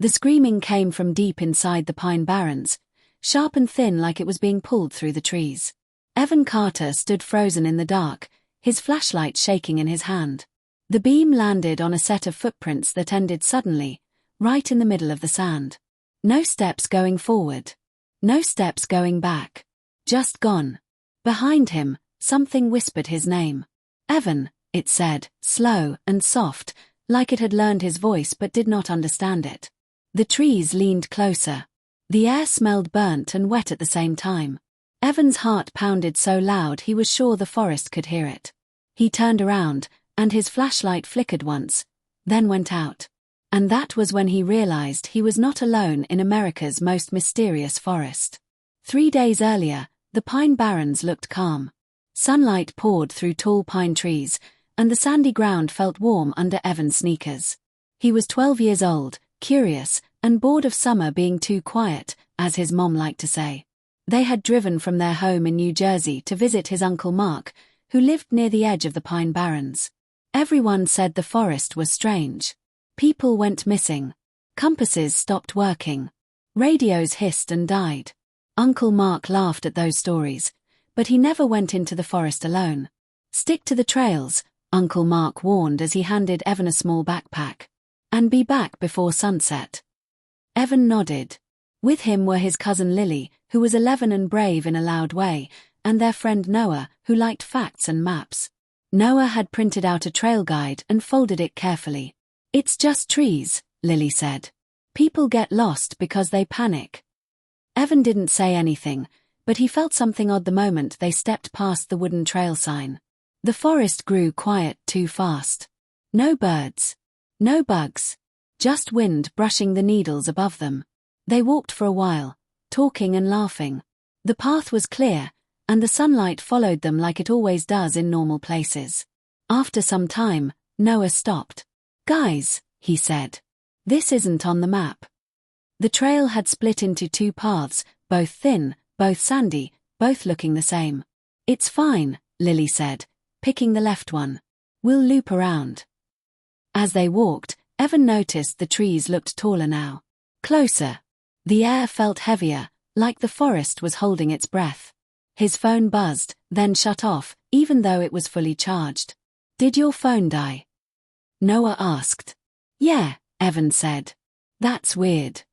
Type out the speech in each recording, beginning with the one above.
The screaming came from deep inside the Pine Barrens, sharp and thin like it was being pulled through the trees. Evan Carter stood frozen in the dark, his flashlight shaking in his hand. The beam landed on a set of footprints that ended suddenly, right in the middle of the sand. No steps going forward. No steps going back. Just gone. Behind him, something whispered his name. Evan, it said, slow and soft, like it had learned his voice but did not understand it. The trees leaned closer. The air smelled burnt and wet at the same time. Evan's heart pounded so loud he was sure the forest could hear it. He turned around, and his flashlight flickered once, then went out. And that was when he realized he was not alone in America's most mysterious forest. 3 days earlier, the Pine Barrens looked calm. Sunlight poured through tall pine trees, and the sandy ground felt warm under Evan's sneakers. He was 12 years old, curious, and bored of summer being too quiet, as his mom liked to say. They had driven from their home in New Jersey to visit his Uncle Mark, who lived near the edge of the Pine Barrens. Everyone said the forest was strange. People went missing. Compasses stopped working. Radios hissed and died. Uncle Mark laughed at those stories, but he never went into the forest alone. Stick to the trails, Uncle Mark warned as he handed Evan a small backpack. And be back before sunset. Evan nodded. With him were his cousin Lily, who was 11 and brave in a loud way, and their friend Noah, who liked facts and maps. Noah had printed out a trail guide and folded it carefully. It's just trees, Lily said. People get lost because they panic. Evan didn't say anything, but he felt something odd the moment they stepped past the wooden trail sign. The forest grew quiet too fast. No birds. No bugs. Just wind brushing the needles above them. They walked for a while, talking and laughing. The path was clear, and the sunlight followed them like it always does in normal places. After some time, Noah stopped. Guys, he said. This isn't on the map. The trail had split into 2 paths, both thin, both sandy, both looking the same. It's fine, Lily said, picking the left one. We'll loop around. As they walked, Evan noticed the trees looked taller now. Closer. The air felt heavier, like the forest was holding its breath. His phone buzzed, then shut off, even though it was fully charged. Did your phone die? Noah asked. Yeah, Evan said. That's weird.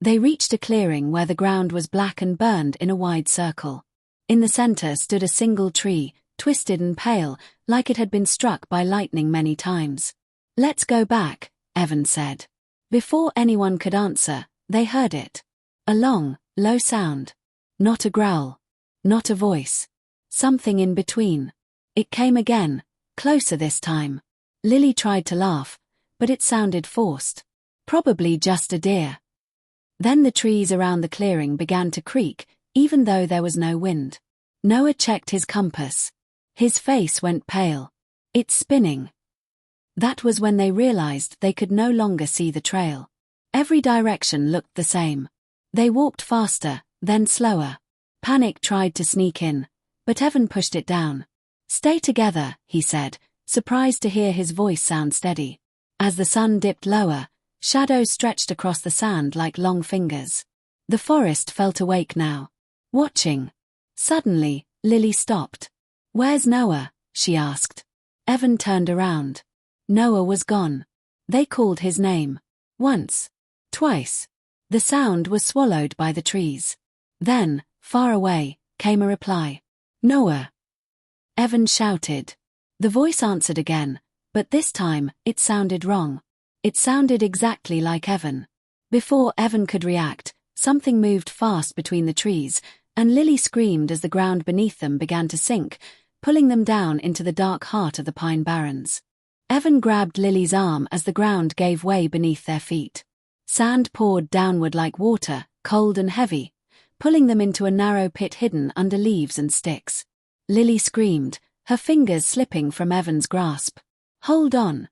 They reached a clearing where the ground was black and burned in a wide circle. In the center stood a single tree, twisted and pale, like it had been struck by lightning many times. Let's go back, Evan said. Before anyone could answer, they heard it. A long, low sound. Not a growl. Not a voice. Something in between. It came again, closer this time. Lily tried to laugh, but it sounded forced. Probably just a deer. Then the trees around the clearing began to creak, even though there was no wind. Noah checked his compass. His face went pale. It's spinning. That was when they realized they could no longer see the trail. Every direction looked the same. They walked faster, then slower. Panic tried to sneak in, but Evan pushed it down. Stay together, he said, surprised to hear his voice sound steady. As the sun dipped lower, shadows stretched across the sand like long fingers. The forest felt awake now. Watching. Suddenly, Lily stopped. Where's Noah? She asked. Evan turned around. Noah was gone. They called his name. Once. Twice. The sound was swallowed by the trees. Then, far away, came a reply. Noah. Evan shouted. The voice answered again, but this time, it sounded wrong. It sounded exactly like Evan. Before Evan could react, something moved fast between the trees, and Lily screamed as the ground beneath them began to sink, pulling them down into the dark heart of the Pine Barrens. Evan grabbed Lily's arm as the ground gave way beneath their feet. Sand poured downward like water, cold and heavy, pulling them into a narrow pit hidden under leaves and sticks. Lily screamed, her fingers slipping from Evan's grasp. Hold on!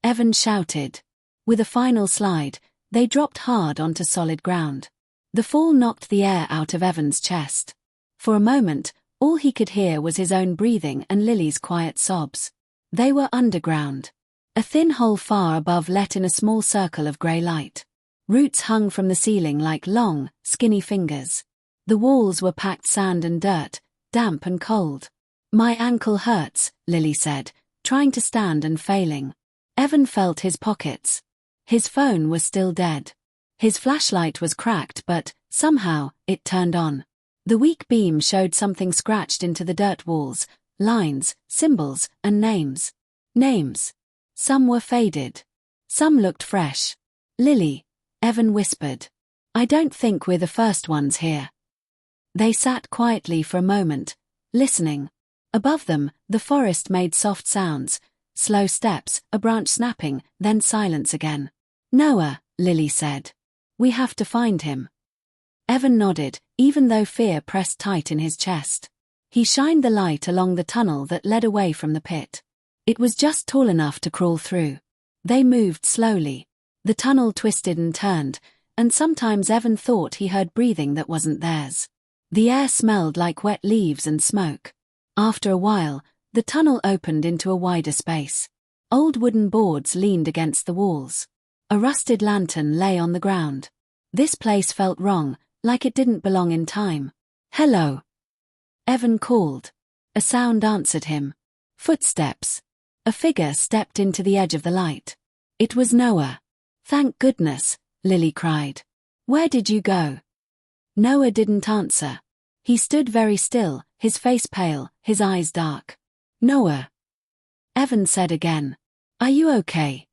Evan shouted. With a final slide, they dropped hard onto solid ground. The fall knocked the air out of Evan's chest. For a moment, all he could hear was his own breathing and Lily's quiet sobs. They were underground. A thin hole far above let in a small circle of grey light. Roots hung from the ceiling like long, skinny fingers. The walls were packed sand and dirt, damp and cold. "My ankle hurts," Lily said, trying to stand and failing. Evan felt his pockets. His phone was still dead. His flashlight was cracked, but, somehow, it turned on. The weak beam showed something scratched into the dirt walls, lines, symbols, and names. Names. Some were faded. Some looked fresh. "Lily," Evan whispered. "I don't think we're the first ones here." They sat quietly for a moment, listening. Above them, the forest made soft sounds, slow steps, a branch snapping, then silence again. "Noah," Lily said. "We have to find him." Evan nodded, even though fear pressed tight in his chest. He shined the light along the tunnel that led away from the pit. It was just tall enough to crawl through. They moved slowly. The tunnel twisted and turned, and sometimes Evan thought he heard breathing that wasn't theirs. The air smelled like wet leaves and smoke. After a while, the tunnel opened into a wider space. Old wooden boards leaned against the walls. A rusted lantern lay on the ground. This place felt wrong, like it didn't belong in time. "Hello," Evan called. A sound answered him. Footsteps. A figure stepped into the edge of the light. It was Noah. "Thank goodness," Lily cried. "Where did you go?" Noah didn't answer. He stood very still, his face pale, his eyes dark. "Noah," Evan said again. "Are you okay?"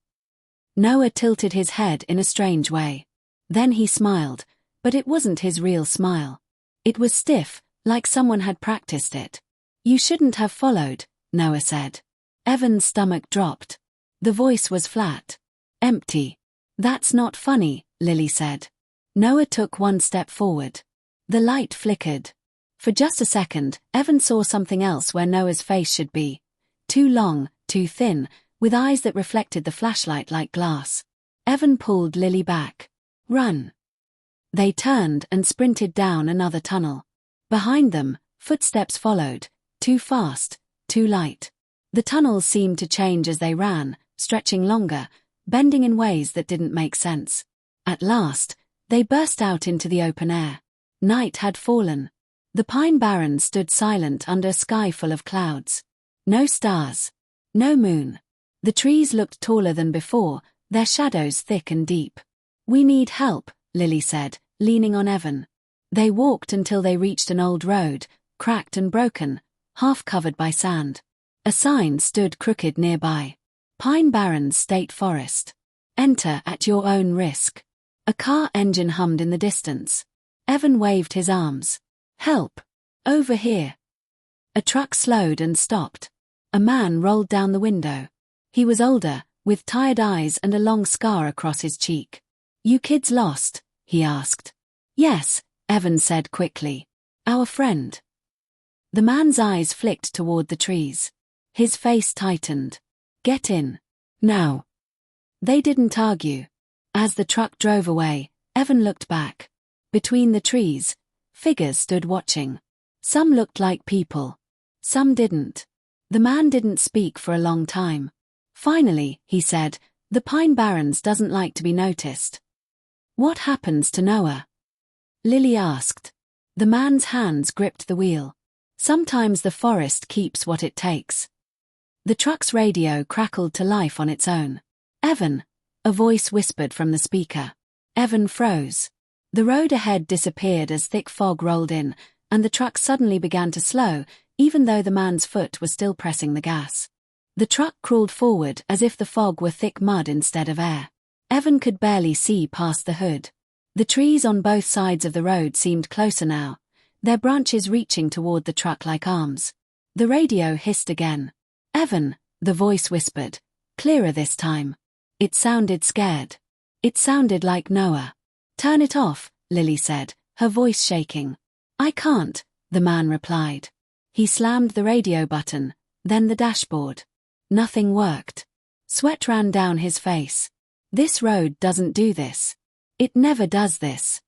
Noah tilted his head in a strange way. Then he smiled, but it wasn't his real smile. It was stiff, like someone had practiced it. "You shouldn't have followed," Noah said. Evan's stomach dropped. The voice was flat. Empty. "That's not funny," Lily said. Noah took one step forward. The light flickered. For just a second, Evan saw something else where Noah's face should be. Too long, too thin, with eyes that reflected the flashlight like glass. Evan pulled Lily back. "Run." They turned and sprinted down another tunnel. Behind them, footsteps followed, too fast, too light. The tunnels seemed to change as they ran, stretching longer, bending in ways that didn't make sense. At last, they burst out into the open air. Night had fallen. The Pine Barrens stood silent under a sky full of clouds. No stars. No moon. The trees looked taller than before, their shadows thick and deep. "We need help," Lily said, leaning on Evan. They walked until they reached an old road, cracked and broken, half covered by sand. A sign stood crooked nearby. "Pine Barrens State Forest. Enter at your own risk." A car engine hummed in the distance. Evan waved his arms. "Help! Over here!" A truck slowed and stopped. A man rolled down the window. He was older, with tired eyes and a long scar across his cheek. "You kids lost?" he asked. "Yes," Evan said quickly. "Our friend." The man's eyes flicked toward the trees. His face tightened. "Get in. Now." They didn't argue. As the truck drove away, Evan looked back. Between the trees, figures stood watching. Some looked like people. Some didn't. The man didn't speak for a long time. Finally, he said, "The Pine Barrens doesn't like to be noticed." "What happens to Noah?" Lily asked. The man's hands gripped the wheel. "Sometimes the forest keeps what it takes." The truck's radio crackled to life on its own. "Evan," a voice whispered from the speaker. Evan froze. The road ahead disappeared as thick fog rolled in, and the truck suddenly began to slow, even though the man's foot was still pressing the gas. The truck crawled forward as if the fog were thick mud instead of air. Evan could barely see past the hood. The trees on both sides of the road seemed closer now, their branches reaching toward the truck like arms. The radio hissed again. "Evan," the voice whispered, clearer this time. It sounded scared. It sounded like Noah. "Turn it off," Lily said, her voice shaking. "I can't," the man replied. He slammed the radio button, then the dashboard. Nothing worked. Sweat ran down his face. This road doesn't do this. It never does this.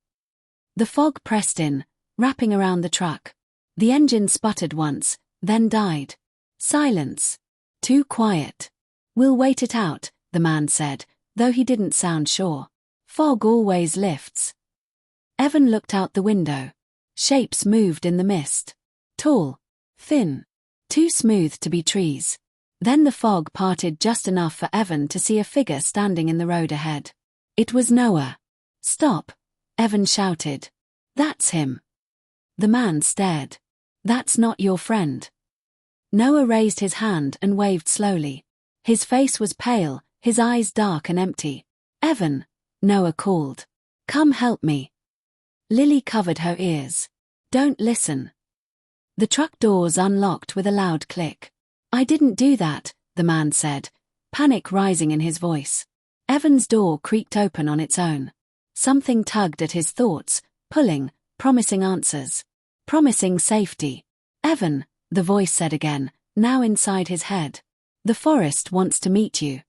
The fog pressed in, wrapping around the truck. The engine sputtered once, then died. Silence. Too quiet. "We'll wait it out," the man said, though he didn't sound sure. Fog always lifts. Evan looked out the window. Shapes moved in the mist. Tall, thin, too smooth to be trees. Then the fog parted just enough for Evan to see a figure standing in the road ahead. It was Noah. "Stop," Evan shouted. "That's him." The man stared. "That's not your friend." Noah raised his hand and waved slowly. His face was pale, his eyes dark and empty. "Evan," Noah called. "Come help me." Lily covered her ears. "Don't listen." The truck doors unlocked with a loud click. "I didn't do that," the man said, panic rising in his voice. Evan's door creaked open on its own. Something tugged at his thoughts, pulling, promising answers. Promising safety. "Evan," the voice said again, now inside his head. "The forest wants to meet you."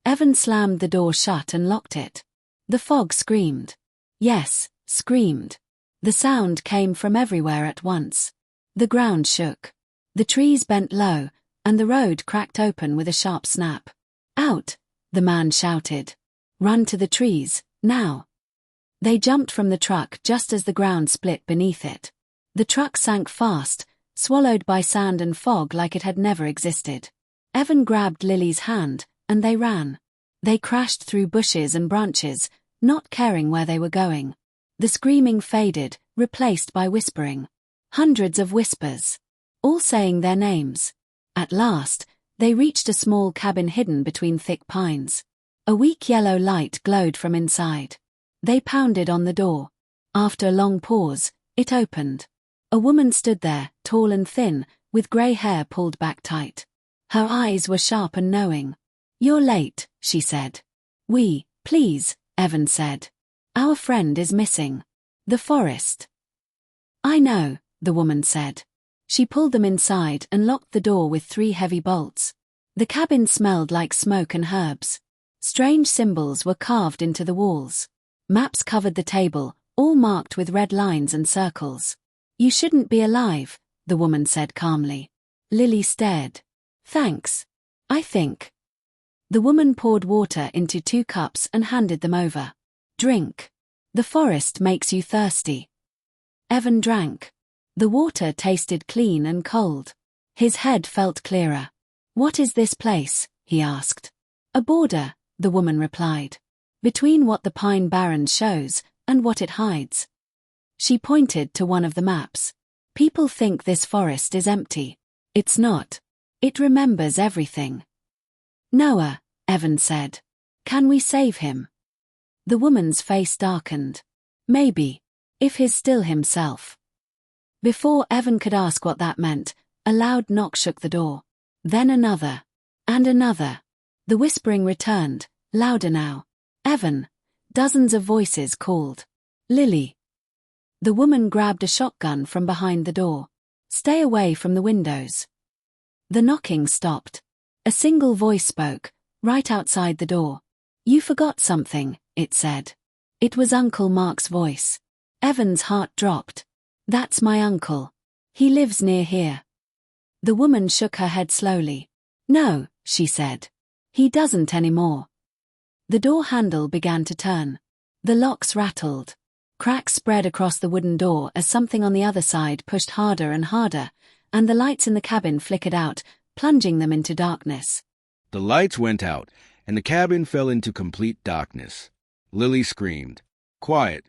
Evan slammed the door shut and locked it. The fog screamed. Yes, screamed. The sound came from everywhere at once. The ground shook. The trees bent low, and the road cracked open with a sharp snap. "Out!" the man shouted. "Run to the trees, now!" They jumped from the truck just as the ground split beneath it. The truck sank fast, swallowed by sand and fog like it had never existed. Evan grabbed Lily's hand, and they ran. They crashed through bushes and branches, not caring where they were going. The screaming faded, replaced by whispering. Hundreds of whispers. All saying their names. At last, they reached a small cabin hidden between thick pines. A weak yellow light glowed from inside. They pounded on the door. After a long pause, it opened. A woman stood there, tall and thin, with grey hair pulled back tight. Her eyes were sharp and knowing. "You're late," she said. Please," Evan said. "Our friend is missing. The forest." "I know," the woman said. She pulled them inside and locked the door with 3 heavy bolts. The cabin smelled like smoke and herbs. Strange symbols were carved into the walls. Maps covered the table, all marked with red lines and circles. "You shouldn't be alive," the woman said calmly. Lily stared. "Thanks. I think." The woman poured water into 2 cups and handed them over. "Drink. The forest makes you thirsty." Evan drank. The water tasted clean and cold. His head felt clearer. "What is this place?" he asked. "A border," the woman replied. "Between what the Pine Barrens shows and what it hides." She pointed to one of the maps. "People think this forest is empty. It's not. It remembers everything." "Noah," Evan said. "Can we save him?" The woman's face darkened. "Maybe. If he's still himself." Before Evan could ask what that meant, a loud knock shook the door. Then another. And another. The whispering returned, louder now. "Evan." Dozens of voices called. "Lily." The woman grabbed a shotgun from behind the door. "Stay away from the windows." The knocking stopped. A single voice spoke, right outside the door. "You forgot something," it said. It was Uncle Mark's voice. Evan's heart dropped. "That's my uncle. He lives near here." The woman shook her head slowly. "No," she said. "He doesn't anymore." The door handle began to turn. The locks rattled. Cracks spread across the wooden door as something on the other side pushed harder and harder, and the lights in the cabin flickered out, plunging them into darkness. The lights went out, and the cabin fell into complete darkness. Lily screamed. "Quiet,"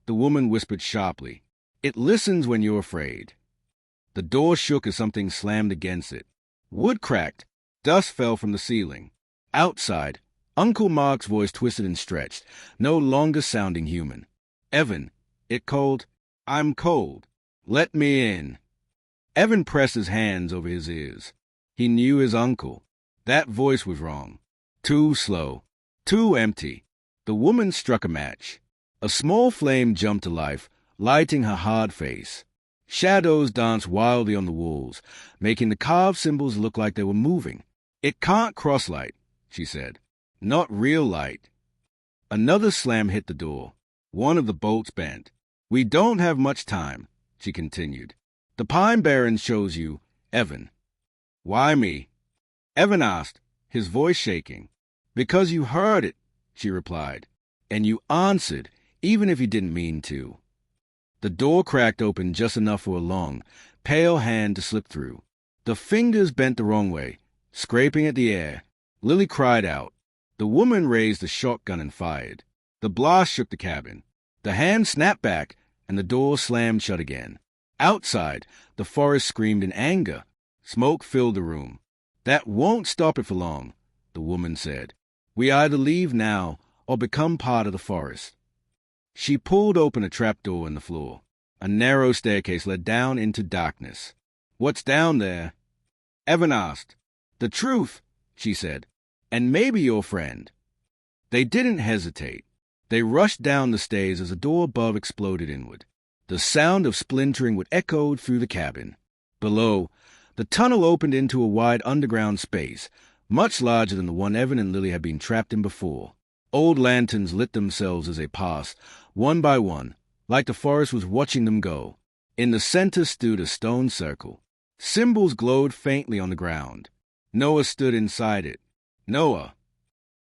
the woman whispered sharply. "It listens when you're afraid." The door shook as something slammed against it. Wood cracked. Dust fell from the ceiling. Outside, Uncle Mark's voice twisted and stretched, no longer sounding human. "Evan," it called. "I'm cold. Let me in." Evan pressed his hands over his ears. He knew his uncle. That voice was wrong. Too slow. Too empty. The woman struck a match. A small flame jumped to life, lighting her hard face. Shadows danced wildly on the walls, making the carved symbols look like they were moving. "It can't cross light," she said. "Not real light." Another slam hit the door. One of the bolts bent. "We don't have much time," she continued. "The Pine Barrens chose you, Evan." "Why me?" Evan asked, his voice shaking. "Because you heard it," she replied. And you answered, even if you didn't mean to. The door cracked open just enough for a long, pale hand to slip through. The fingers bent the wrong way, scraping at the air. Lily cried out. The woman raised the shotgun and fired. The blast shook the cabin. The hand snapped back, and the door slammed shut again. Outside, the forest screamed in anger. Smoke filled the room. That won't stop it for long, the woman said. We either leave now or become part of the forest. She pulled open a trapdoor in the floor. A narrow staircase led down into darkness. What's down there? Evan asked. The truth, she said, and maybe your friend. They didn't hesitate. They rushed down the stairs as a door above exploded inward. The sound of splintering would echo through the cabin. Below, the tunnel opened into a wide underground space, much larger than the one Evan and Lily had been trapped in before. Old lanterns lit themselves as they passed, one by one, like the forest was watching them go. In the center stood a stone circle. Symbols glowed faintly on the ground. Noah stood inside it. Noah!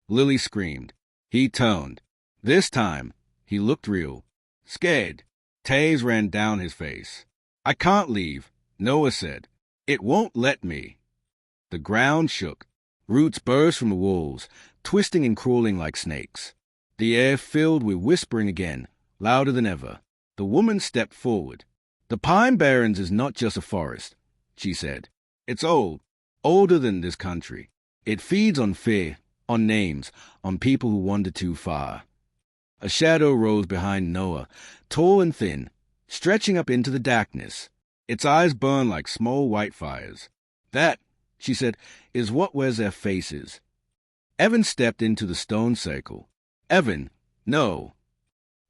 Lily screamed. He turned. This time, he looked real. Scared. Tears ran down his face. I can't leave, Noah said. It won't let me. The ground shook. Roots burst from the walls, twisting and crawling like snakes. The air filled with whispering again, louder than ever. The woman stepped forward. The Pine Barrens is not just a forest, she said. It's old, older than this country. It feeds on fear, on names, on people who wander too far. A shadow rose behind Noah, tall and thin, stretching up into the darkness. Its eyes burned like small white fires. That, she said, is what wears their faces. Evan stepped into the stone circle. Evan, no.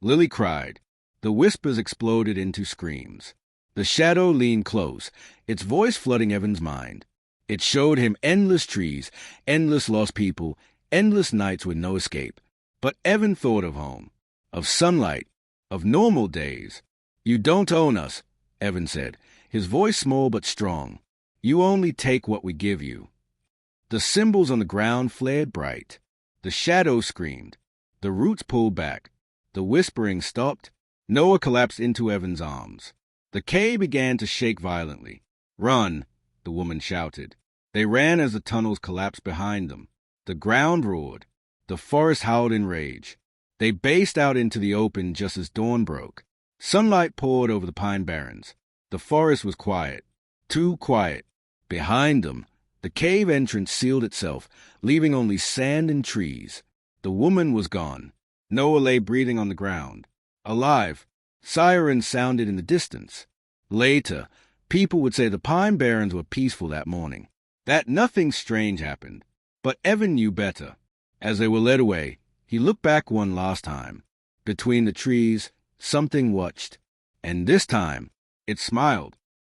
Lily cried. The whispers exploded into screams. The shadow leaned close, its voice flooding Evan's mind. It showed him endless trees, endless lost people, endless nights with no escape. But Evan thought of home, of sunlight, of normal days. You don't own us, Evan said, his voice small but strong. You only take what we give you. The symbols on the ground flared bright. The shadows screamed. The roots pulled back. The whispering stopped. Noah collapsed into Evan's arms. The cave began to shake violently. Run, the woman shouted. They ran as the tunnels collapsed behind them. The ground roared. The forest howled in rage. They raced out into the open just as dawn broke. Sunlight poured over the Pine Barrens. The forest was quiet. Too quiet. Behind them, the cave entrance sealed itself, leaving only sand and trees. The woman was gone. Noah lay breathing on the ground. Alive. Sirens sounded in the distance. Later, people would say the Pine Barrens were peaceful that morning, that nothing strange happened. But Evan knew better. As they were led away, he looked back one last time. Between the trees, something watched. And this time, it smiled.